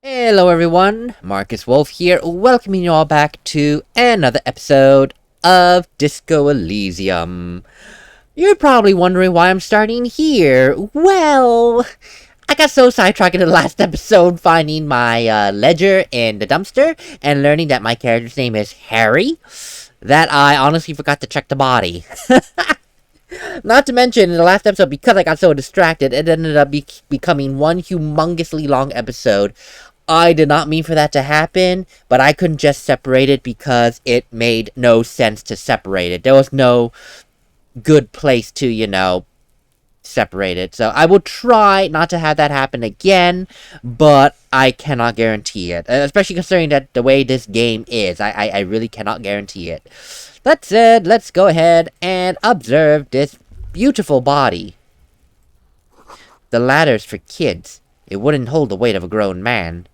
Hello everyone, MarcusWolfe here, welcoming you all back to another episode of Disco Elysium. You're probably wondering why I'm starting here. Well, I got so sidetracked in the last episode finding my ledger in the dumpster and learning that my character's name is Harry, that I honestly forgot to check the body. Not to mention, in the last episode, because I got so distracted, it ended up becoming one humongously long episode. I did not mean for that to happen, but I couldn't just separate it because it made no sense to separate it. There was no good place to, separate it. So I will try not to have that happen again, but I cannot guarantee it. Especially considering that the way this game is, I really cannot guarantee it. That said, let's go ahead and observe this beautiful body. The ladder's for kids. It wouldn't hold the weight of a grown man.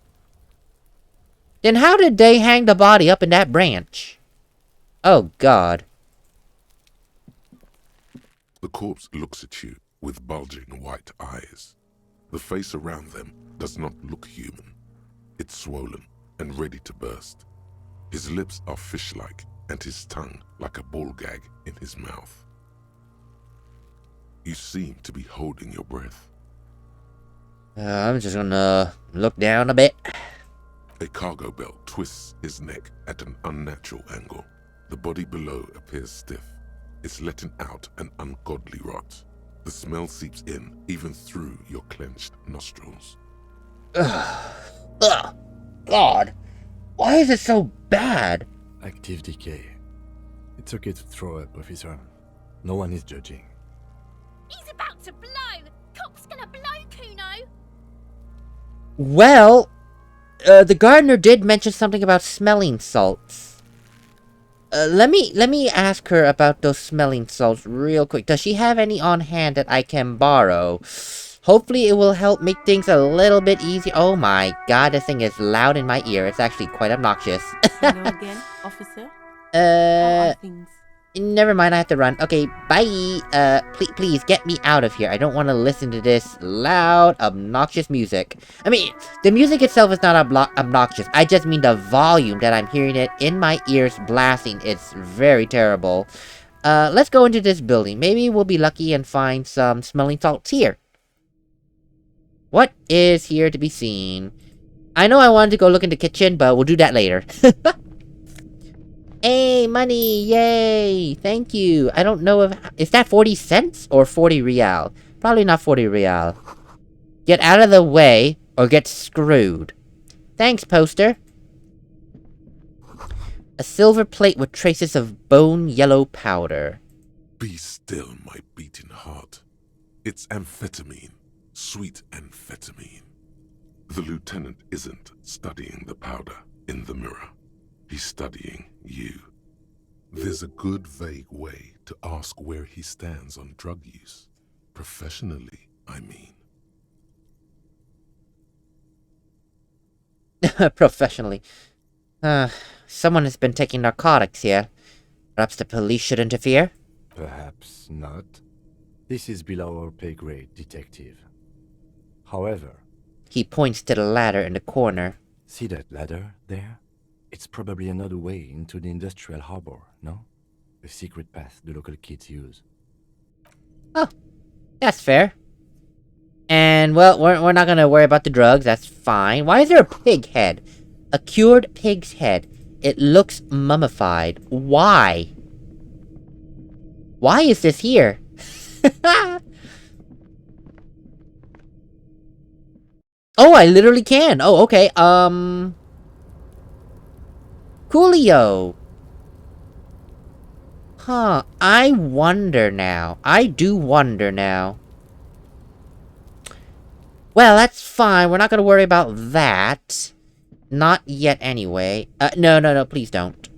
Then how did they hang the body up in that branch? Oh, God. The corpse looks at you with bulging white eyes. The face around them does not look human. It's swollen and ready to burst. His lips are fish-like and his tongue like a ball gag in his mouth. You seem to be holding your breath. I'm just gonna look down a bit. A cargo belt twists his neck at an unnatural angle. The body below appears stiff. It's letting out an ungodly rot. The smell seeps in, even through your clenched nostrils. Ugh. God. Why is it so bad? Active decay. It's okay to throw up, officer. No one is judging. He's about to blow! Cop's gonna blow, Kuno! Well, the gardener did mention something about smelling salts. Let me ask her about those smelling salts real quick. Does she have any on hand that I can borrow? Hopefully it will help make things a little bit easier. Oh my God, this thing is loud in my ear. It's actually quite obnoxious. Hello again, officer. How are things? Never mind, I have to run. Okay, bye. Please get me out of here. I don't want to listen to this loud, obnoxious music. I mean, the music itself is not obnoxious. I just mean the volume that I'm hearing it in my ears blasting. It's very terrible. Let's go into this building. Maybe we'll be lucky and find some smelling salts here. What is here to be seen? I know I wanted to go look in the kitchen, but we'll do that later. Hey, money! Yay! Thank you! I don't know if... Is that 40 cents or 40 real? Probably not 40 real. Get out of the way, or get screwed. Thanks, poster. A silver plate with traces of bone yellow powder. Be still, my beating heart. It's amphetamine. Sweet amphetamine. The lieutenant isn't studying the powder in the mirror. He's studying you. There's a good, vague way to ask where he stands on drug use. Professionally, I mean. Professionally. Someone has been taking narcotics here. Perhaps the police should interfere? Perhaps not. This is below our pay grade, detective. However... He points to the ladder in the corner. See that ladder there? It's probably another way into the industrial harbor, no? A secret path the local kids use. Oh, that's fair. And, well, we're not gonna worry about the drugs, that's fine. Why is there a pig head? A cured pig's head. It looks mummified. Why? Why is this here? Oh, I literally can. Oh, okay, Coolio. Huh, I wonder now. I do wonder now. Well, that's fine. We're not gonna worry about that. Not yet, anyway. No, please don't.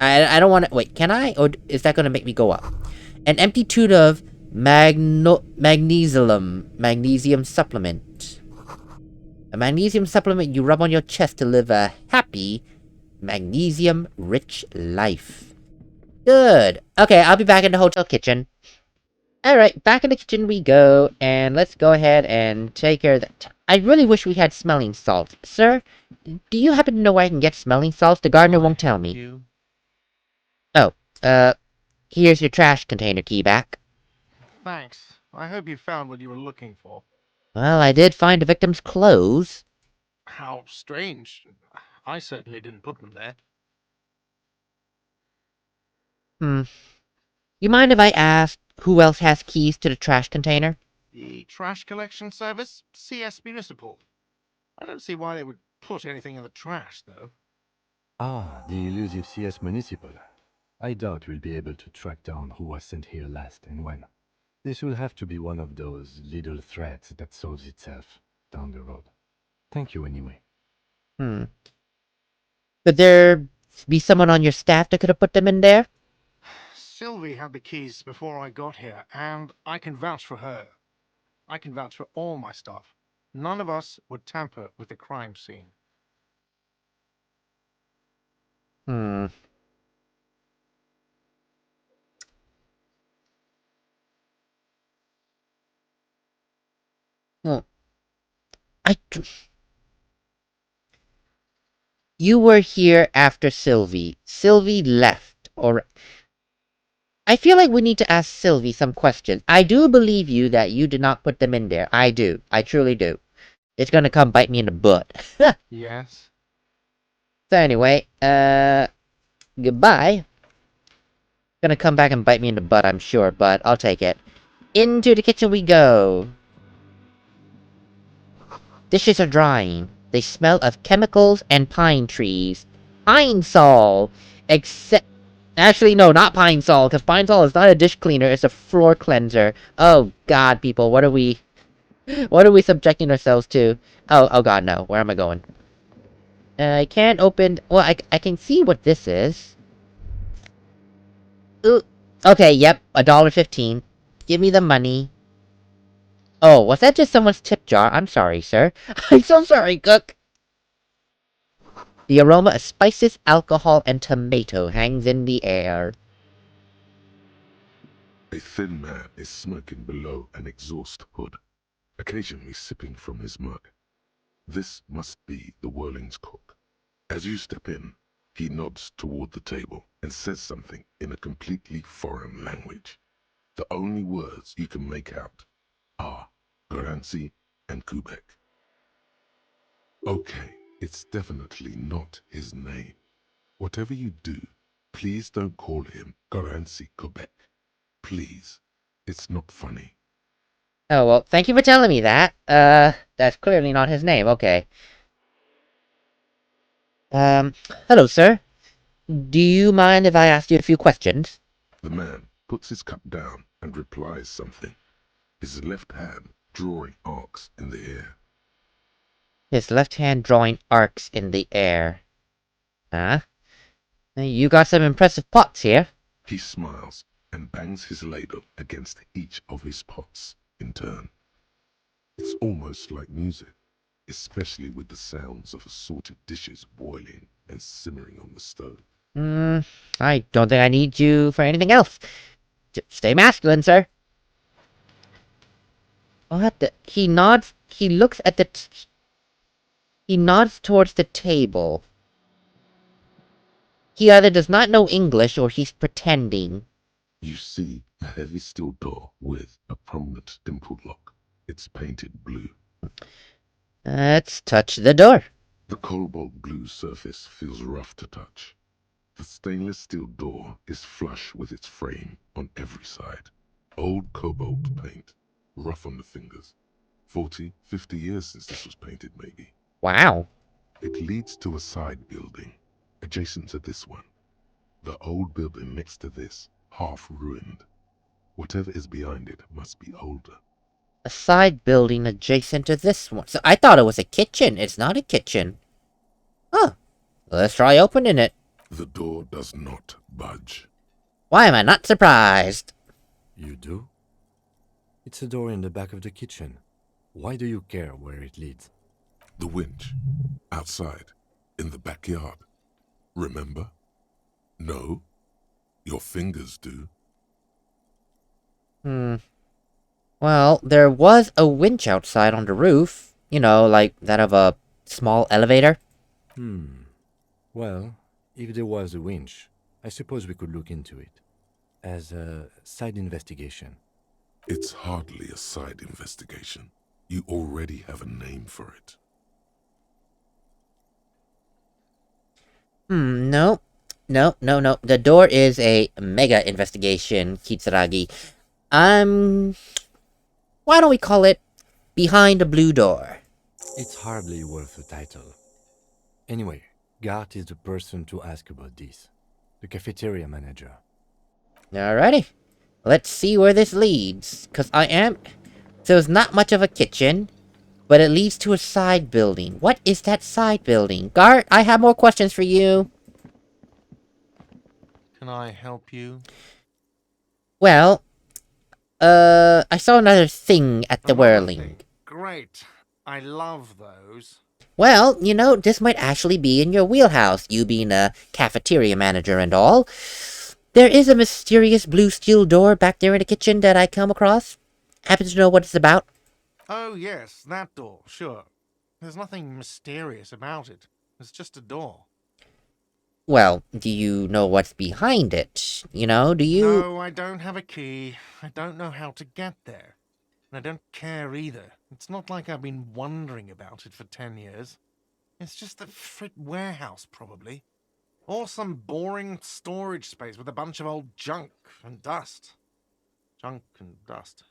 I don't want to... Wait, can I? Or is that gonna make me go up? An empty tube of magnesium supplement. A magnesium supplement you rub on your chest to live a happy... magnesium-rich life. Good. Okay, I'll be back in the hotel kitchen. Alright, back in the kitchen we go, and let's go ahead and take care of that. I really wish we had smelling salts. Sir, do you happen to know where I can get smelling salts? The gardener won't tell me. You? Oh, here's your trash container key back. Thanks. I hope you found what you were looking for. Well, I did find the victim's clothes. How strange. I certainly didn't put them there. You mind if I ask who else has keys to the trash container? The trash collection service? CS Municipal. I don't see why they would put anything in the trash, though. Ah, the elusive CS Municipal. I doubt we'll be able to track down who was sent here last and when. This will have to be one of those little threats that solves itself down the road. Thank you anyway. Could there be someone on your staff that could have put them in there? Sylvie had the keys before I got here, and I can vouch for her. I can vouch for all my staff. None of us would tamper with the crime scene. Hmm. Well, I. You were here after Sylvie. Sylvie left, or I feel like we need to ask Sylvie some questions. I do believe you that you did not put them in there. I do. I truly do. It's gonna come bite me in the butt. Yes? So anyway, goodbye. Gonna come back and bite me in the butt, I'm sure, but I'll take it. Into the kitchen we go. Dishes are drying. They smell of chemicals and pine trees. Pine Sol! Except... Actually, no, not Pine Sol, because Pine Sol is not a dish cleaner, it's a floor cleanser. Oh god, people, what are we... What are we subjecting ourselves to? Oh god, no. Where am I going? I can't open... Well, I can see what this is. Ooh. Okay, yep, $1.15. Give me the money. Oh, was that just someone's tip jar? I'm sorry, sir. I'm so sorry, cook. The aroma of spices, alcohol, and tomato hangs in the air. A thin man is smoking below an exhaust hood, occasionally sipping from his mug. This must be the Whirling's cook. As you step in, he nods toward the table and says something in a completely foreign language. The only words you can make out are Garancy and Quebec. Okay, it's definitely not his name. Whatever you do, please don't call him Garancy Quebec. Please. It's not funny. Oh, well, thank you for telling me that. That's clearly not his name, okay. Hello, sir. Do you mind if I ask you a few questions? The man puts his cup down and replies something, his left hand drawing arcs in the air. His left hand drawing arcs in the air. Huh? You got some impressive pots here. He smiles and bangs his ladle against each of his pots in turn. It's almost like music, especially with the sounds of assorted dishes boiling and simmering on the stove. I don't think I need you for anything else. Just stay masculine, sir. What the... He nods... He looks at the... He nods towards the table. He either does not know English or he's pretending. You see a heavy steel door with a prominent dimpled lock. It's painted blue. Let's touch the door. The cobalt blue surface feels rough to touch. The stainless steel door is flush with its frame on every side. Old cobalt paint, rough on the fingers. 40, 50 years since this was painted, maybe. Wow. It leads to a side building, adjacent to this one. The old building next to this, half ruined. Whatever is behind it must be older. A side building adjacent to this one. So I thought it was a kitchen. It's not a kitchen. Huh. Let's try opening it. The door does not budge. Why am I not surprised? You do? It's a door in the back of the kitchen. Why do you care where it leads? The winch. Outside. In the backyard. Remember? No? Your fingers do. Well, there was a winch outside on the roof. You know, like that of a small elevator? Well, if there was a winch, I suppose we could look into it. As a side investigation. It's hardly a side investigation. You already have a name for it. No. No. The door is a mega investigation, Kitsuragi. Why don't we call it Behind the Blue Door? It's hardly worth a title. Anyway, Gart is the person to ask about this. The cafeteria manager. Alrighty. Let's see where this leads. So it's not much of a kitchen, but it leads to a side building. What is that side building? Gart, I have more questions for you. Can I help you? Well, I saw another thing at the Another whirling. thing. Great. I love those. Well, you know, this might actually be in your wheelhouse, you being a cafeteria manager and all. There is a mysterious blue steel door back there in the kitchen that I come across. Happen to know what it's about? Oh, yes, that door, sure. There's nothing mysterious about it. It's just a door. Well, do you know what's behind it? You know, do you... No, I don't have a key. I don't know how to get there. And I don't care either. It's not like I've been wondering about it for 10 years. It's just a frit warehouse, probably. Or some boring storage space with a bunch of old junk and dust. Junk and dust.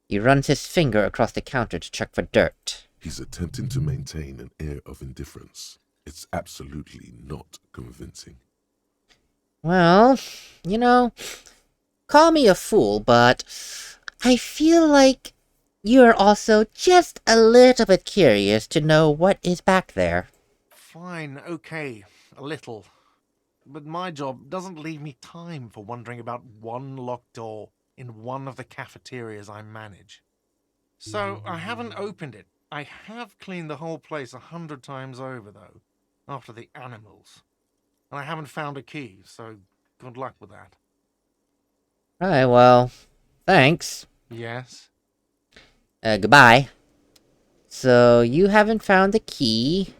He runs his finger across the counter to check for dirt. He's attempting to maintain an air of indifference. It's absolutely not convincing. Well, you know, call me a fool, but I feel like you're also just a little bit curious to know what is back there. Fine, okay, a little. But my job doesn't leave me time for wondering about one locked door in one of the cafeterias I manage. So I haven't opened it. I have cleaned the whole place 100 times over, though, after the animals. And I haven't found a key, so good luck with that. Alright, well, thanks. Yes? Goodbye. So, you haven't found the key.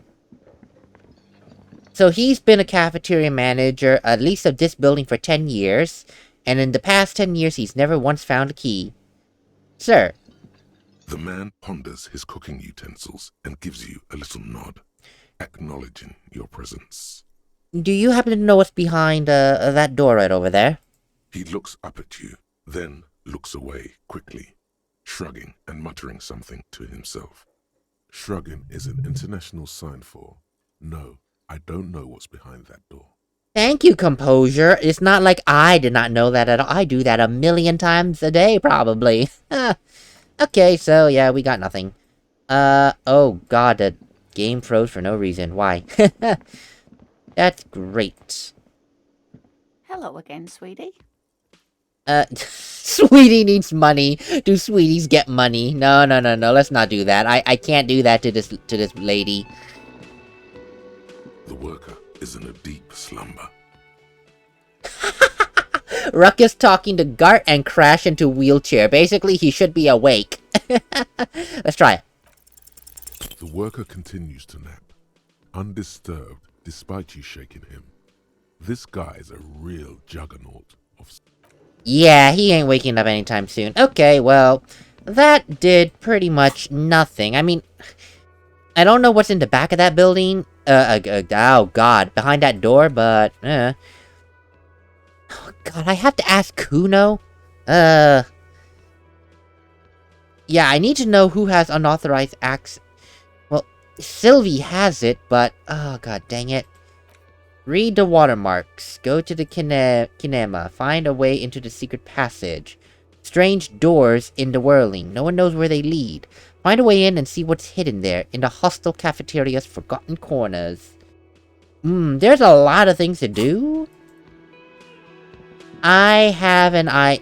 So, he's been a cafeteria manager, at least of this building, for 10 years. And in the past 10 years, he's never once found a key. Sir. The man ponders his cooking utensils and gives you a little nod, acknowledging your presence. Do you happen to know what's behind, that door right over there? He looks up at you, then looks away quickly, shrugging and muttering something to himself. Shrugging is an international sign for, no, I don't know what's behind that door. Thank you, composure. It's not like I did not know that at all. I do that a million times a day, probably. Okay, so yeah, we got nothing. Oh god, the game froze for no reason. Why? That's great. Hello again, sweetie. Sweetie needs money. Do sweeties get money? No, let's not do that. I can't do that to this lady. The worker is in a deep slumber. Ruckus talking to Gart and crash into wheelchair. Basically, he should be awake. Let's try it. The worker continues to nap, undisturbed despite you shaking him. This guy's a real juggernaut of... Yeah, he ain't waking up anytime soon. Okay, well, that did pretty much nothing. I mean, I don't know what's in the back of that building. Oh god, behind that door, but, Oh god, I have to ask Kuno? Yeah, I need to know who has unauthorized access. Well, Sylvie has it, but... Oh god, dang it. Read the watermarks. Go to the kinema. Find a way into the secret passage. Strange doors in the whirling. No one knows where they lead. Find a way in and see what's hidden there. In the hostile cafeteria's forgotten corners. There's a lot of things to do. I have an eye...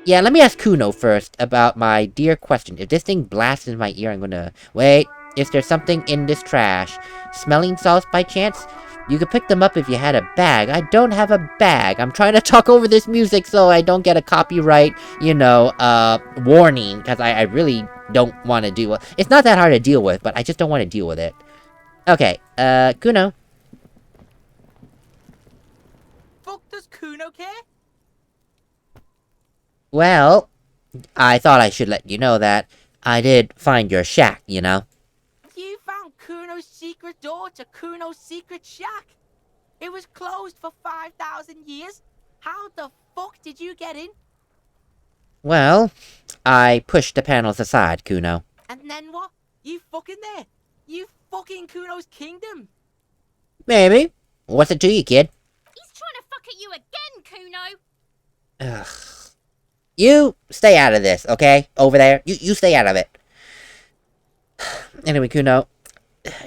Yeah, let me ask Kuno first about my dear question. If this thing blasts in my ear, I'm gonna... Wait, is there something in this trash? Smelling salts by chance? You could pick them up if you had a bag. I don't have a bag. I'm trying to talk over this music so I don't get a copyright, warning. Because I really don't want to deal with... It's not that hard to deal with, but I just don't want to deal with it. Okay, Kuno. Fuck does Kuno care? Well, I thought I should let you know that I did find your shack, you know? You found Kuno's secret door to Kuno's secret shack. It was closed for 5,000 years. How the fuck did you get in? Well, I pushed the panels aside, Kuno. And then what? You fucking there. You fucking Kuno's kingdom. Maybe. What's it to you, kid? He's trying to fuck at you again, Kuno. Ugh. You stay out of this, okay? Over there. You stay out of it. Anyway, Kuno,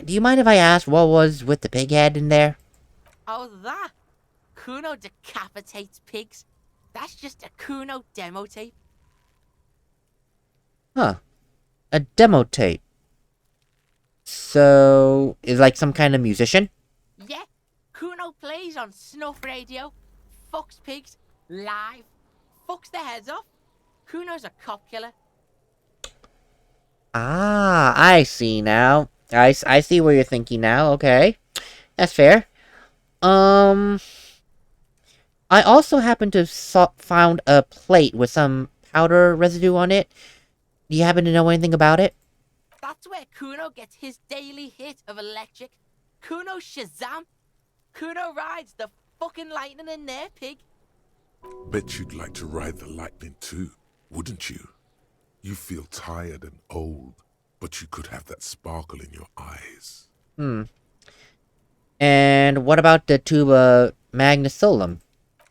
do you mind if I ask what was with the pig head in there? Oh, that? Kuno decapitates pigs. That's just a Kuno demo tape. Huh. A demo tape. So, is like some kind of musician? Yeah, Kuno plays on snuff radio, fucks pigs, live, fucks their heads off. Kuno's a cop killer. Ah, I see now. I see what you're thinking now, okay. That's fair. I also happened to found a plate with some powder residue on it. Do you happen to know anything about it? That's where Kuno gets his daily hit of electric. Kuno Shazam. Kuno rides the fucking lightning in there, pig. Bet you'd like to ride the lightning too, wouldn't you? You feel tired and old, but you could have that sparkle in your eyes. And what about the tuba magnesolum?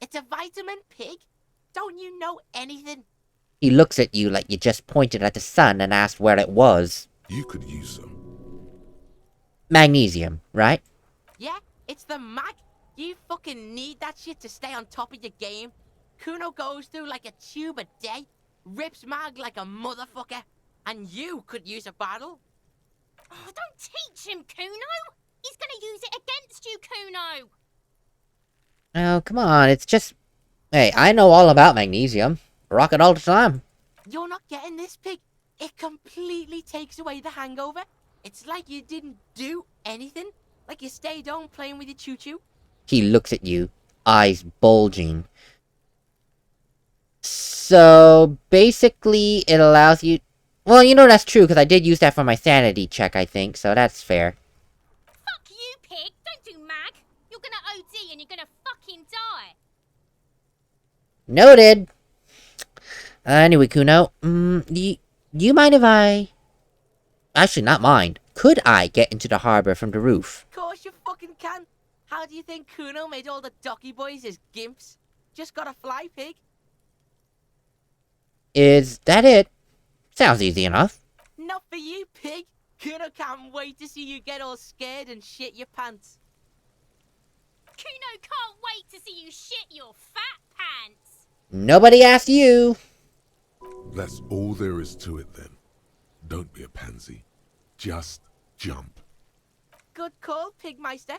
It's a vitamin, pig. Don't you know anything? He looks at you like you just pointed at the sun and asked where it was. You could use some. Magnesium, right? Yeah, it's the mag. You fucking need that shit to stay on top of your game. Kuno goes through like a tube a day, rips mag like a motherfucker, and you could use a bottle. Oh, don't teach him, Kuno. He's gonna use it against you, Kuno. Oh, come on, it's just... Hey, I know all about magnesium. Rock it all the time. You're not getting this, pig. It completely takes away the hangover. It's like you didn't do anything. Like you stayed home playing with your choo-choo. He looks at you, eyes bulging. So, basically, it allows you... Well, you know that's true, because I did use that for my sanity check, I think, so that's fair. Fuck you, pig. Don't do mag. You're gonna OD and you're gonna fucking die. Noted! Anyway, Kuno, do you mind if I... Actually, not mind. Could I get into the harbor from the roof? Of course you fucking can. How do you think Kuno made all the docky boys his gimps? Just gotta fly, pig. Is that it? Sounds easy enough. Not for you, pig. Kuno can't wait to see you get all scared and shit your pants. Kuno can't wait to see you shit your fat pants. Nobody asked you. That's all there is to it then. Don't be a pansy. Just jump. Good call, Pigmeister.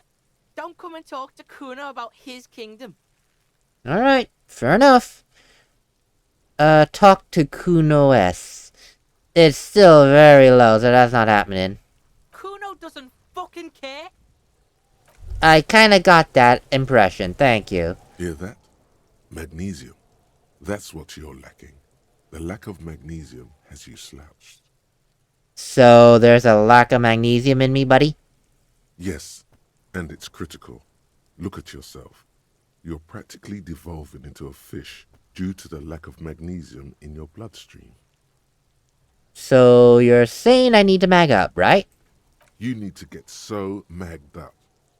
Don't come and talk to Kuno about his kingdom. Alright, fair enough. Talk to Kuno S. It's still very low, so that's not happening. Kuno doesn't fucking care. I kinda got that impression, thank you. Hear that? Magnesium. That's what you're lacking. The lack of magnesium has you slouched. So, there's a lack of magnesium in me, buddy? Yes, and it's critical. Look at yourself. You're practically devolving into a fish due to the lack of magnesium in your bloodstream. So, you're saying I need to mag up, right? You need to get so magged up.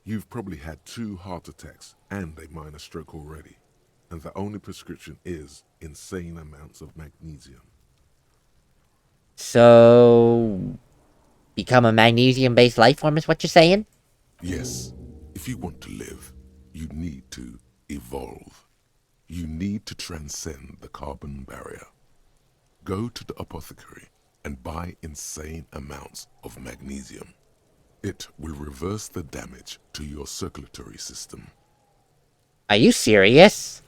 You've probably had 2 heart attacks and a minor stroke already. And the only prescription is insane amounts of magnesium. So... become a magnesium-based life form is what you're saying? Yes, if you want to live, you need to evolve. You need to transcend the carbon barrier. Go to the apothecary and buy insane amounts of magnesium. It will reverse the damage to your circulatory system. Are you serious?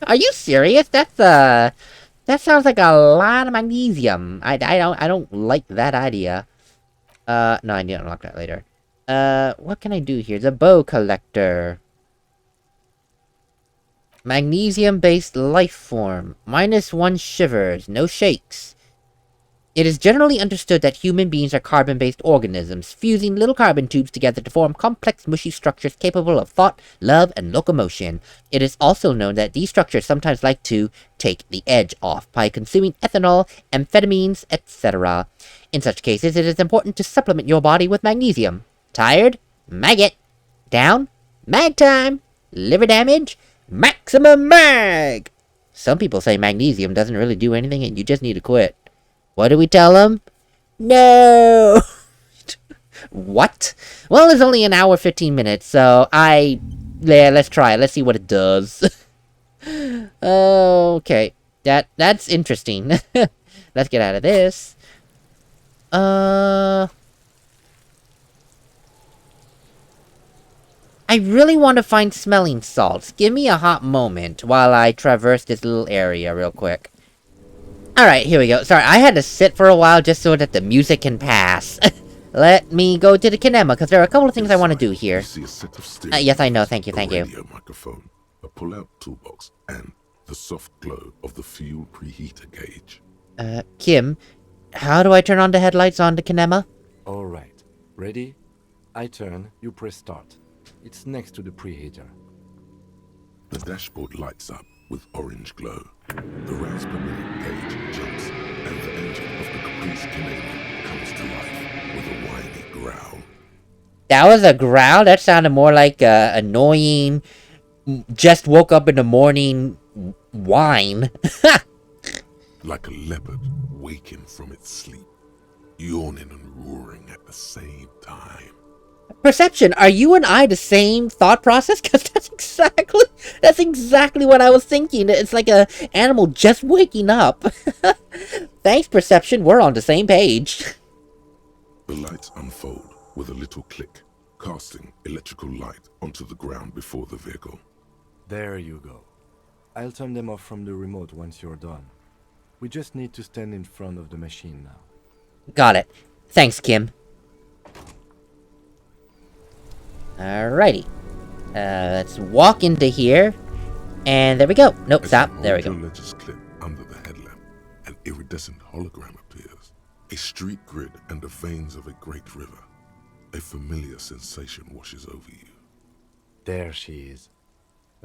Are you serious? That sounds like a lot of magnesium. I don't like that idea. No, I need to unlock that later. What can I do here? The bow collector. Magnesium-based life form. -1 shivers, no shakes. It is generally understood that human beings are carbon-based organisms, fusing little carbon tubes together to form complex, mushy structures capable of thought, love, and locomotion. It is also known that these structures sometimes like to take the edge off by consuming ethanol, amphetamines, etc. In such cases, it is important to supplement your body with magnesium. Tired? Mag it. Down? Mag time. Liver damage? Maximum mag! Some people say magnesium doesn't really do anything and you just need to quit. What do we tell them? No! What? Well, it's only an hour 15 minutes, so yeah, let's try it. Let's see what it does. Okay. That's interesting. Let's get out of this. I really want to find smelling salts. Give me a hot moment while I traverse this little area real quick. Alright, here we go. Sorry, I had to sit for a while just so that the music can pass. Let me go to the kinema, because there are a couple of things I want to do here. You see a set of steering Yes, I know. Thank you, a thank you. radio microphone, a pull-out toolbox, and the soft glow of the fuel preheater gauge. Kim, how do I turn on the headlights on the kinema? All right. Ready? I turn, you press start. It's next to the preheater. The dashboard lights up with orange glow. The rounds per minute gauge jumps, and the engine of the Caprice Canadian comes to life with a whiny growl. That was a growl? That sounded more like a annoying, just woke up in the morning whine. Like a leopard waking from its sleep, yawning and roaring at the same time. Perception, are you and I the same thought process? Because that's exactly what I was thinking. It's like a animal just waking up. Thanks, Perception. We're on the same page. The lights unfold with a little click, casting electrical light onto the ground before the vehicle. There you go. I'll turn them off from the remote once you're done. We just need to stand in front of the machine now. Got it. Thanks, Kim. Alrighty. Let's walk into here. And there we go. Nope, stop. There we go. Your ledger's clip under the headlamp, an iridescent hologram appears. A street grid and the veins of a great river. A familiar sensation washes over you. There she is.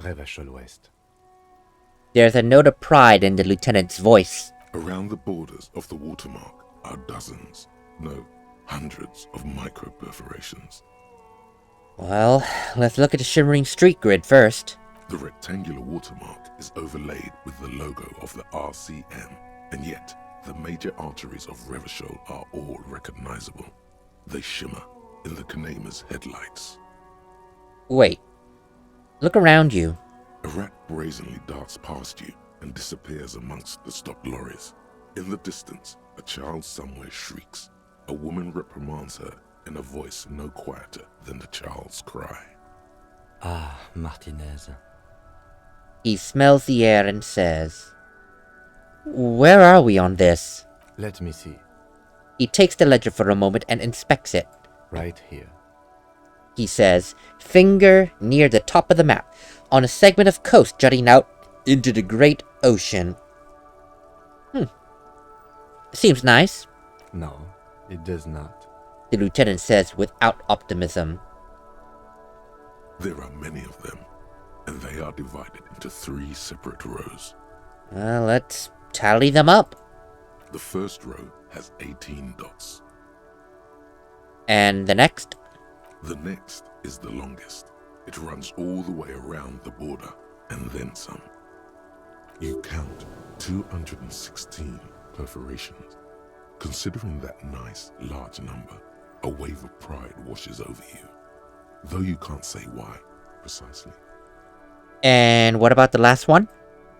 Revachol West. There's a note of pride in the lieutenant's voice. Around the borders of the watermark are dozens, no, hundreds of micro-perforations. Well, let's look at the shimmering street grid first. The rectangular watermark is overlaid with the logo of the RCM, and yet the major arteries of Revachol are all recognizable. They shimmer in the Kanema's headlights. Wait. Look around you. A rat brazenly darts past you and disappears amongst the stopped lorries. In the distance, a child somewhere shrieks. A woman reprimands her in a voice no quieter than the child's cry. Ah, Martinez. He smells the air and says, "Where are we on this?" Let me see. He takes the ledger for a moment and inspects it. Right here. He says, finger near the top of the map, on a segment of coast jutting out into the great ocean. Seems nice, No, it does not. the lieutenant says without optimism. There are many of them, and they are divided into 3 separate rows. Well, let's tally them up. The first row has 18 dots. And the next? The next is the longest. It runs all the way around the border, and then some. You count 216 perforations. Considering that nice, large number, a wave of pride washes over you, though you can't say why, precisely. And what about the last one?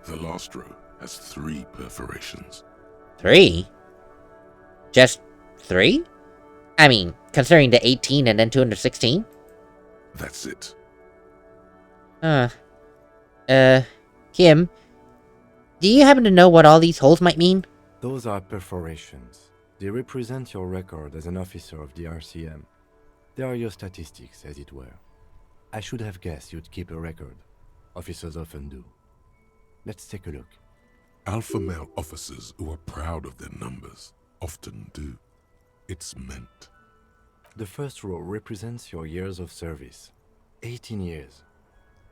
The last row has 3 perforations. 3? Just 3? I mean, considering the 18 and then 216? That's it. Huh. Kim, do you happen to know what all these holes might mean? Those are perforations. They represent your record as an officer of the RCM. They are your statistics, as it were. I should have guessed you'd keep a record. Officers often do. Let's take a look. Alpha male officers who are proud of their numbers often do. It's meant. The first row represents your years of service. 18 years.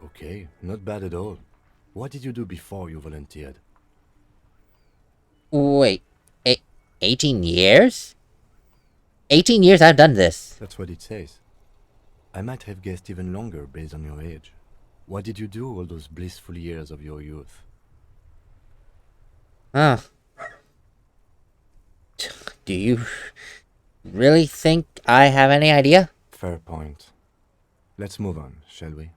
Okay, not bad at all. What did you do before you volunteered? Wait, 18 years? 18 years I've done this. That's what it says. I might have guessed even longer based on your age. What did you do all those blissful years of your youth? Huh. Do you really think I have any idea? Fair point. Let's move on, shall we?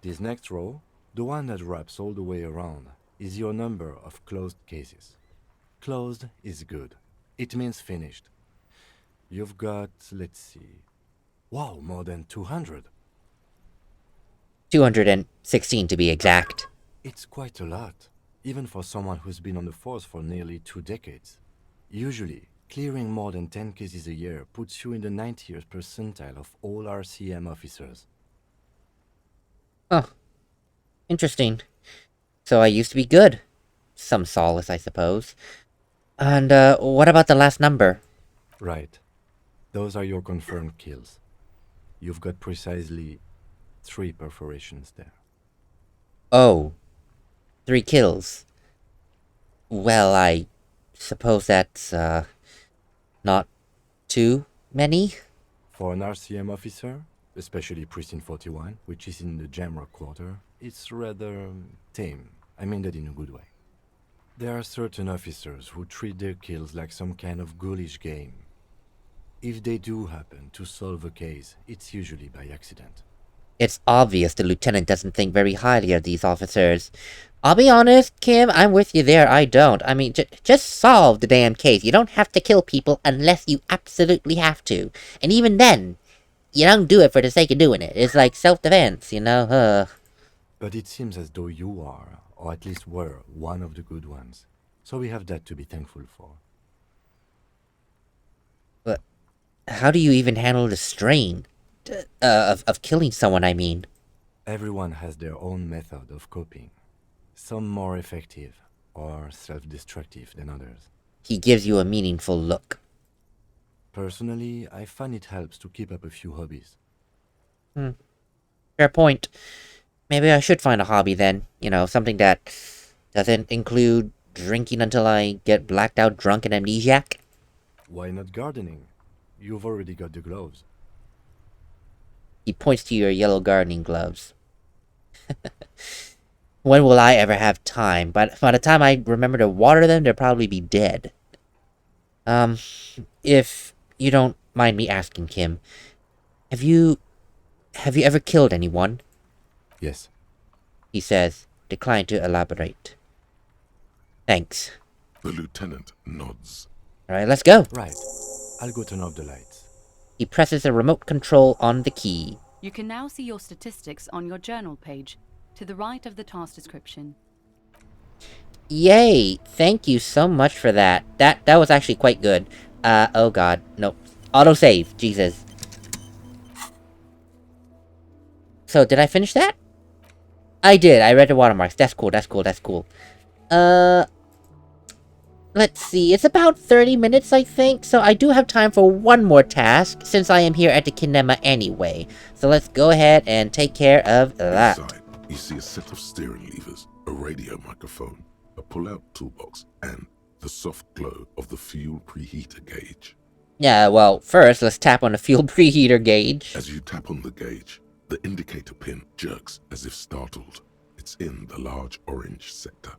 This next row, the one that wraps all the way around, is your number of closed cases. Closed is good. It means finished. You've got, let's see... Wow, more than 200. 216 to be exact. It's quite a lot, even for someone who's been on the force for nearly 2 decades. Usually, clearing more than 10 cases a year puts you in the 90th percentile of all RCM officers. Huh. Interesting. So I used to be good. Some solace, I suppose. And, what about the last number? Right. Those are your confirmed kills. You've got precisely 3 perforations there. Oh. 3 kills. Well, I suppose that's, not too many? For an RCM officer, especially Precinct 41, which is in the Jamrock Quarter, it's rather tame. I mean that in a good way. There are certain officers who treat their kills like some kind of ghoulish game. If they do happen to solve a case, it's usually by accident. It's obvious the lieutenant doesn't think very highly of these officers. I'll be honest, Kim, I'm with you there, I don't. I mean, just solve the damn case. You don't have to kill people unless you absolutely have to. And even then, you don't do it for the sake of doing it. It's like self-defense, you know? But it seems as though you are, or at least were, one of the good ones. So we have that to be thankful for. But how do you even handle the strain? Of killing someone, I mean. Everyone has their own method of coping. Some more effective, or self-destructive than others. He gives you a meaningful look. Personally, I find it helps to keep up a few hobbies. Fair point. Maybe I should find a hobby then. You know, something that doesn't include drinking until I get blacked out drunk and amnesiac. Why not gardening? You've already got the gloves. He points to your yellow gardening gloves. When will I ever have time? But by the time I remember to water them, they'll probably be dead. If you don't mind me asking, Kim, have you ever killed anyone? Yes. He says, decline to elaborate. Thanks. The lieutenant nods. Alright, let's go. Right. I'll go turn off the lights. He presses a remote control on the key. You can now see your statistics on your journal page, to the right of the task description. Yay! Thank you so much for that. That was actually quite good. Oh god. No. Autosave. Jesus. So, did I finish that? I did. I read the watermarks. That's cool, that's cool, that's cool. Let's see. It's about 30 minutes, I think. So, I do have time for one more task, since I am here at the kinema anyway. So, let's go ahead and take care of that. Inside, you see a set of steering levers, a radio microphone, a pull-out toolbox, and the soft glow of the fuel preheater gauge. Yeah, well, first, let's tap on the fuel preheater gauge. As you tap on the gauge, the indicator pin jerks as if startled. It's in the large orange sector,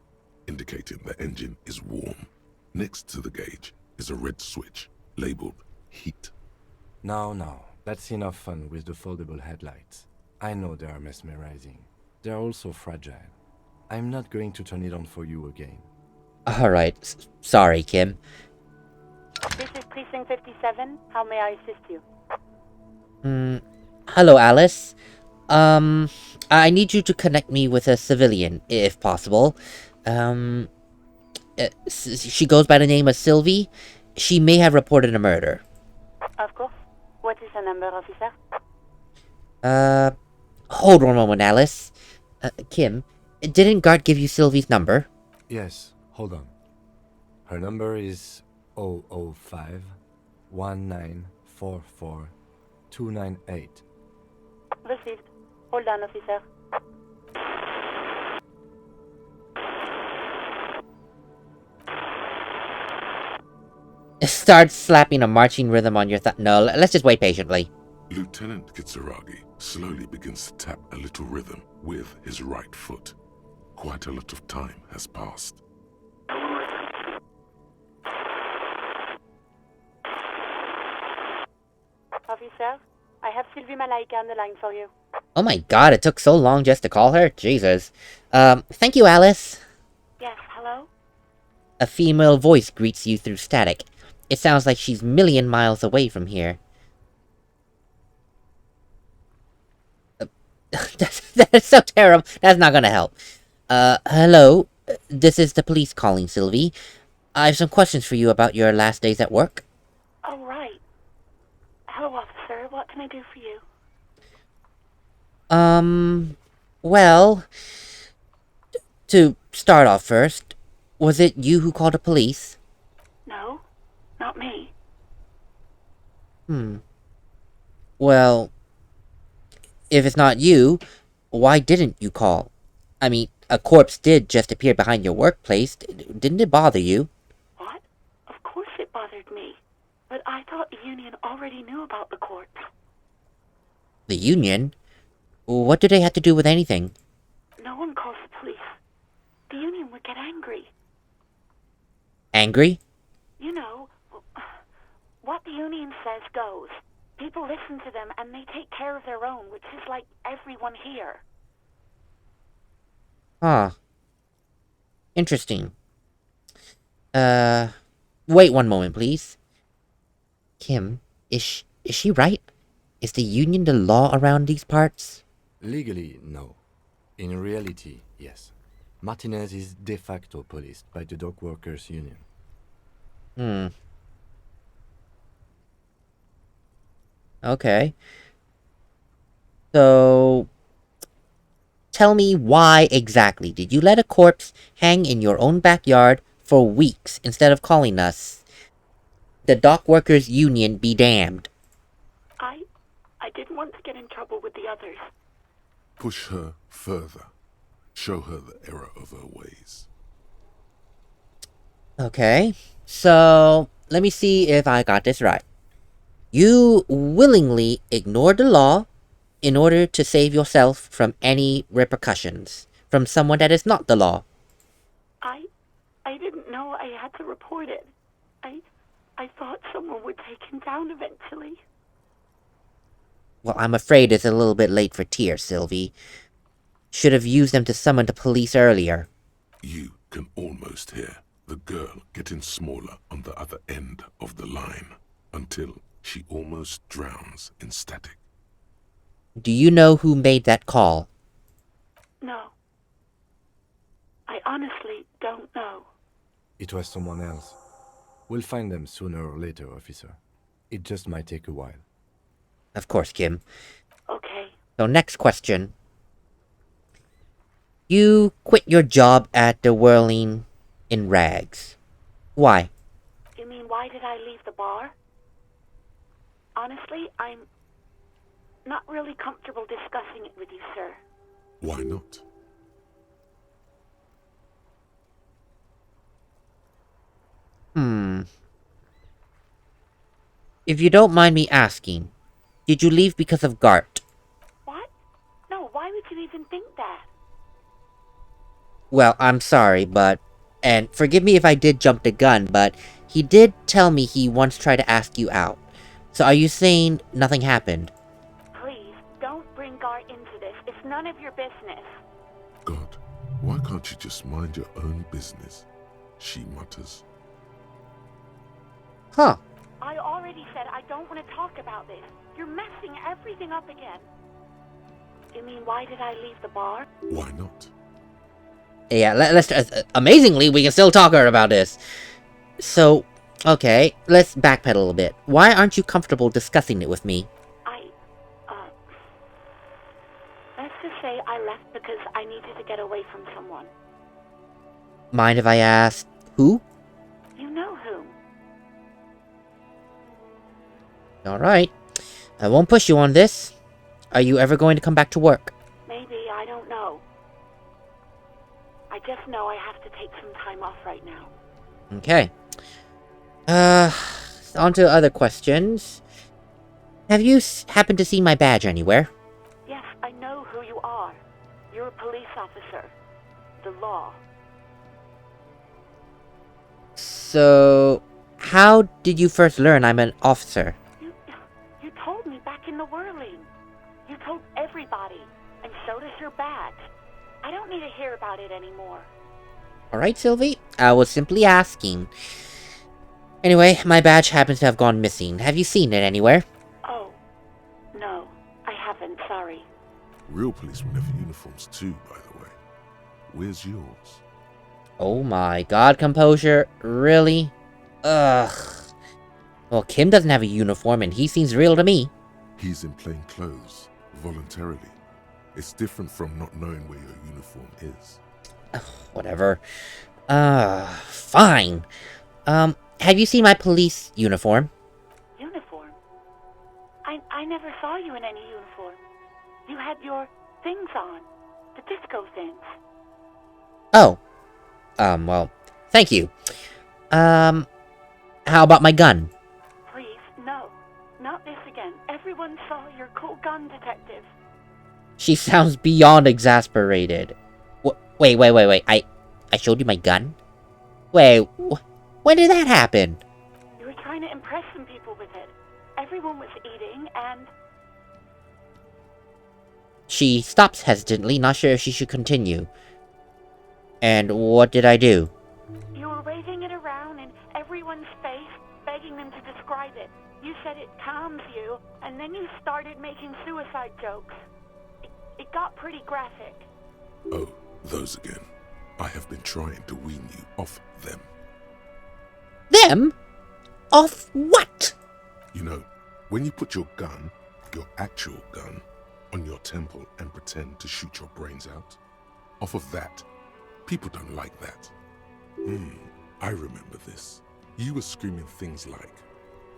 indicating the engine is warm. Next to the gauge is a red switch, labeled heat. Now, that's enough fun with the foldable headlights. I know they are mesmerizing. They're also fragile. I'm not going to turn it on for you again. Alright, sorry, Kim. This is Precinct Precinct 57, how may I assist you? Hello, Alice. I need you to connect me with a civilian, if possible. She goes by the name of Sylvie. She may have reported a murder. Of course. What is the number, officer? Hold one moment, Alice. Kim, didn't Gart give you Sylvie's number? Yes, hold on. Her number is 005 1944 298. Received. Hold on, officer. Start slapping a marching rhythm on your No, let's just wait patiently. Lieutenant Kitsuragi slowly begins to tap a little rhythm with his right foot. Quite a lot of time has passed. Officer, I have Sylvie Malaika on the line for you. Oh my god, it took so long just to call her? Jesus. Thank you, Alice. Yes, hello? A female voice greets you through static. It sounds like she's million miles away from here. That's so terrible. That's not gonna help. Hello? This is the police calling, Sylvie. I have some questions for you about your last days at work. Oh, right. Hello, officer. What can I do for you? Well... To start off first, was it you who called the police? No, not me. Well... If it's not you, why didn't you call? I mean, a corpse did just appear behind your workplace. Didn't it bother you? What? Of course it bothered me. But I thought the Union already knew about the corpse. The Union? What do they have to do with anything? No one calls the police. The Union would get angry. Angry? You know, what the Union says goes. People listen to them and they take care of their own, which is like everyone here. Huh. Interesting. Wait one moment, please. Kim, is she right? Is the Union the law around these parts? Legally, no. In reality, yes. Martinez is de facto policed by the Dock Workers Union. Okay. So... Tell me why exactly did you let a corpse hang in your own backyard for weeks instead of calling us? The Dock Workers Union be damned. I didn't want to get in trouble with the others. Push her further. Show her the error of her ways. Okay, so let me see if I got this right. You willingly ignored the law in order to save yourself from any repercussions from someone that is not the law. I didn't know I had to report it. I thought someone would take him down eventually. Well, I'm afraid it's a little bit late for tears, Sylvie. Should have used them to summon the police earlier. You can almost hear the girl getting smaller on the other end of the line until she almost drowns in static. Do you know who made that call? No. I honestly don't know. It was someone else. We'll find them sooner or later, officer. It just might take a while. Of course, Kim. Okay. So next question. You quit your job at the Whirling in Rags. Why? You mean why did I leave the bar? Honestly, I'm not really comfortable discussing it with you, sir. Why not? If you don't mind me asking, did you leave because of Gart? What? No, why would you even think that? Well, I'm sorry, but... And forgive me if I did jump the gun, but he did tell me he once tried to ask you out. So are you saying nothing happened? Please, don't bring Gart into this. It's none of your business. God, why can't you just mind your own business? She mutters. Huh. I already said I don't want to talk about this. You're messing everything up again. You mean, why did I leave the bar? Why not? Yeah, let's... amazingly, we can still talk about this. So, okay, let's backpedal a little bit. Why aren't you comfortable discussing it with me? Let's just say I left because I needed to get away from someone. Mind if I ask who? You know whom. Alright. I won't push you on this. Are you ever going to come back to work? Maybe, I don't know. I just know I have to take some time off right now. Okay. On to other questions. Have you happened to see my badge anywhere? Yes, I know who you are. You're a police officer. The law. So, how did you first learn I'm an officer? You told me back in the whirling. You told everybody, and so does your badge. I don't need to hear about it anymore. Alright, Sylvie. I was simply asking. Anyway, my badge happens to have gone missing. Have you seen it anywhere? Oh, no, I haven't, sorry. Real policemen have uniforms too, by the way. Where's yours? Oh my god, composure. Really? Ugh. Well, Kim doesn't have a uniform and he seems real to me. He's in plain clothes, voluntarily. It's different from not knowing where your uniform is. Whatever. Fine. Have you seen my police uniform? Uniform? I never saw you in any uniform. You had your things on. The disco things. Oh. Well, thank you. How about my gun? Please, no. Not this again. Everyone saw your cool gun, detective. She sounds beyond exasperated. Wait. I showed you my gun? Wait, when did that happen? You were trying to impress some people with it. Everyone was eating, and... She stops hesitantly, not sure if she should continue. And what did I do? You were waving it around in everyone's face, begging them to describe it. You said it calms you, and then you started making suicide jokes. It got pretty graphic. Oh, those again. I have been trying to wean you off them. Them? Off what? You know, when you put your gun, your actual gun, on your temple and pretend to shoot your brains out, off of that, people don't like that. I remember this. You were screaming things like,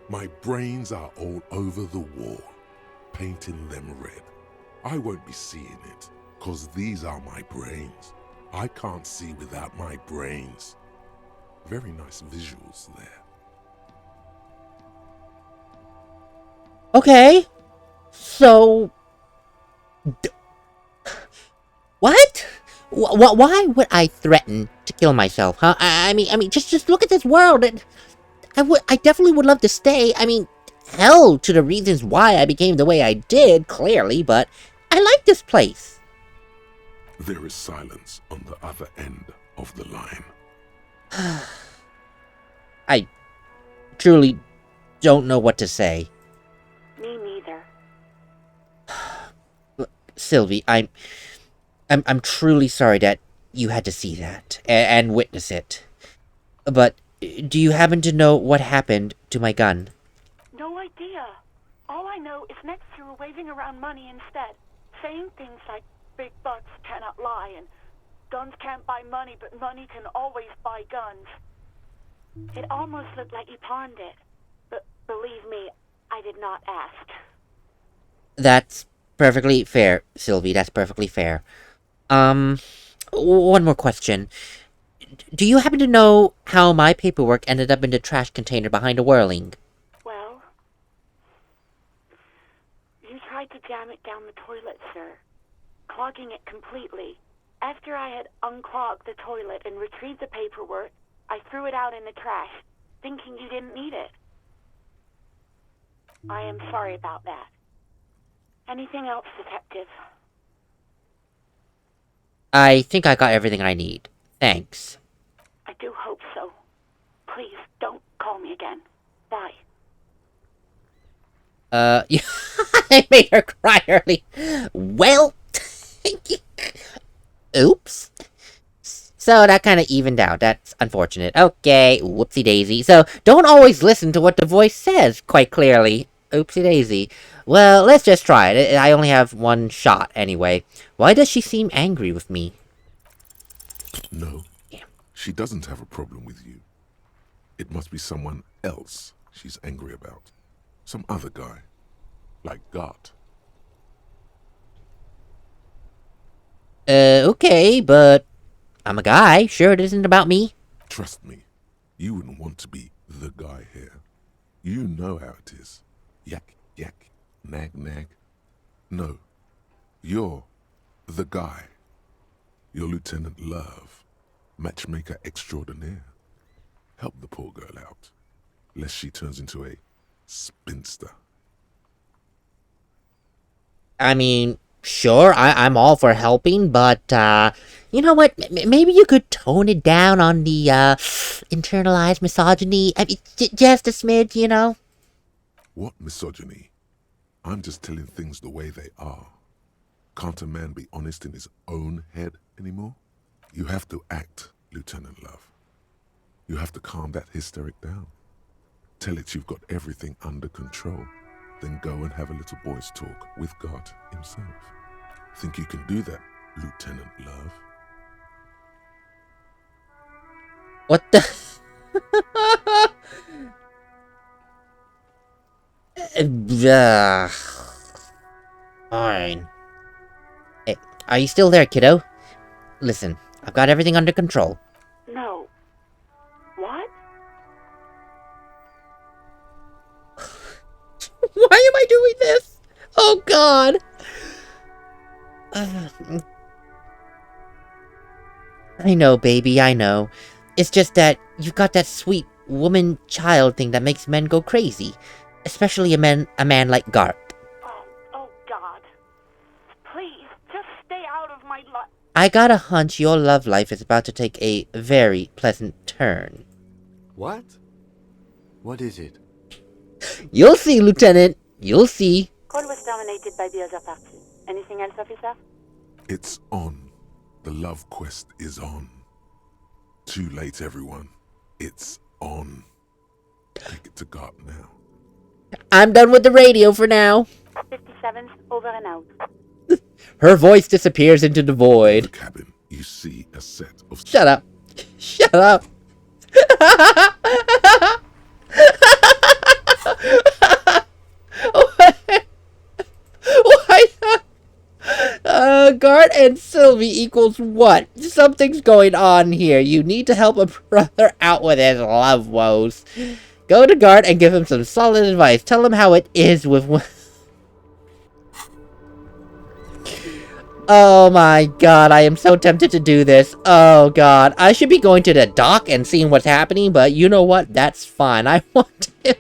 "My brains are all over the wall, painting them red. I won't be seeing it, 'cause these are my brains. I can't see without my brains." Very nice visuals there. Okay. So... What? Why would I threaten to kill myself, huh? I mean, just look at this world. I definitely would love to stay. I mean, hell to the reasons why I became the way I did, clearly, but I like this place. There is silence on the other end of the line. I truly don't know what to say. Me neither. Sylvie, I'm truly sorry that you had to see that and witness it. But do you happen to know what happened to my gun? No idea. All I know is next you were waving around money instead, saying things like big bucks cannot lie and guns can't buy money, but money can always buy guns. It almost looked like you pawned it, but believe me, I did not ask. That's perfectly fair, Sylvie. That's perfectly fair. One more question. Do you happen to know how my paperwork ended up in the trash container behind the whirling? Well, you tried to jam it down the toilet, sir, clogging it completely. After I had unclogged the toilet and retrieved the paperwork, I threw it out in the trash, thinking you didn't need it. I am sorry about that. Anything else, detective? I think I got everything I need. Thanks. I do hope so. Please, don't call me again. Bye. Yeah, I made her cry early. Well, oops. So that kind of evened out. That's unfortunate. Okay, whoopsie daisy. So don't always listen to what the voice says quite clearly. Oopsie daisy. Well, let's just try it. I only have one shot anyway. Why does she seem angry with me? No, she doesn't have a problem with you. It must be someone else she's angry about. Some other guy. Like God. Okay, but I'm a guy. Sure, it isn't about me. Trust me, you wouldn't want to be the guy here. You know how it is. Yak, yak, nag, nag. No, you're the guy. You're Lieutenant Love, matchmaker extraordinaire. Help the poor girl out, lest she turns into a spinster. I mean, sure, I'm all for helping, but, you know what? Maybe you could tone it down on the, internalized misogyny. I mean, just a smidge, you know? What misogyny? I'm just telling things the way they are. Can't a man be honest in his own head anymore? You have to act, Lieutenant Love. You have to calm that hysteric down. Tell it you've got everything under control. Then go and have a little boy's talk with God himself. Think you can do that, Lieutenant Love? What the? Fine. Hey, are you still there, kiddo? Listen, I've got everything under control. No. What? Why am I doing this? Oh, God. I know, baby, I know. It's just that you've got that sweet woman-child thing that makes men go crazy. Especially a man like Garp. Oh, God. Please, just stay out of my life. I got a hunch your love life is about to take a very pleasant turn. What? What is it? You'll see, Lieutenant. You'll see. Call was terminated by the other party. Anything else, officer? It's on. The love quest is on. Too late, everyone. It's on. Take it to God now. I'm done with the radio for now. 57's over and out. Her voice disappears into the In void. the cabin, you see a set of... Shut up. Shut up. Why? Guard and Sylvie equals what? Something's going on here. You need to help a brother out with his love woes. Go to Guard and give him some solid advice. Tell him how it is with... Oh my god, I am so tempted to do this. Oh god, I should be going to the dock and seeing what's happening, but you know what? That's fine. I want to...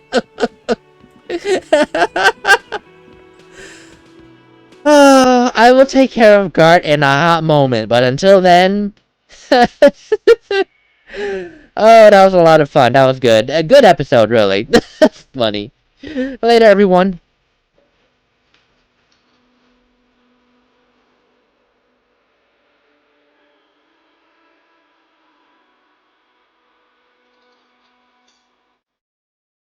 I will take care of Gart in a hot moment, but until then... Oh, that was a lot of fun. That was good. A good episode, really. Funny. Later, everyone.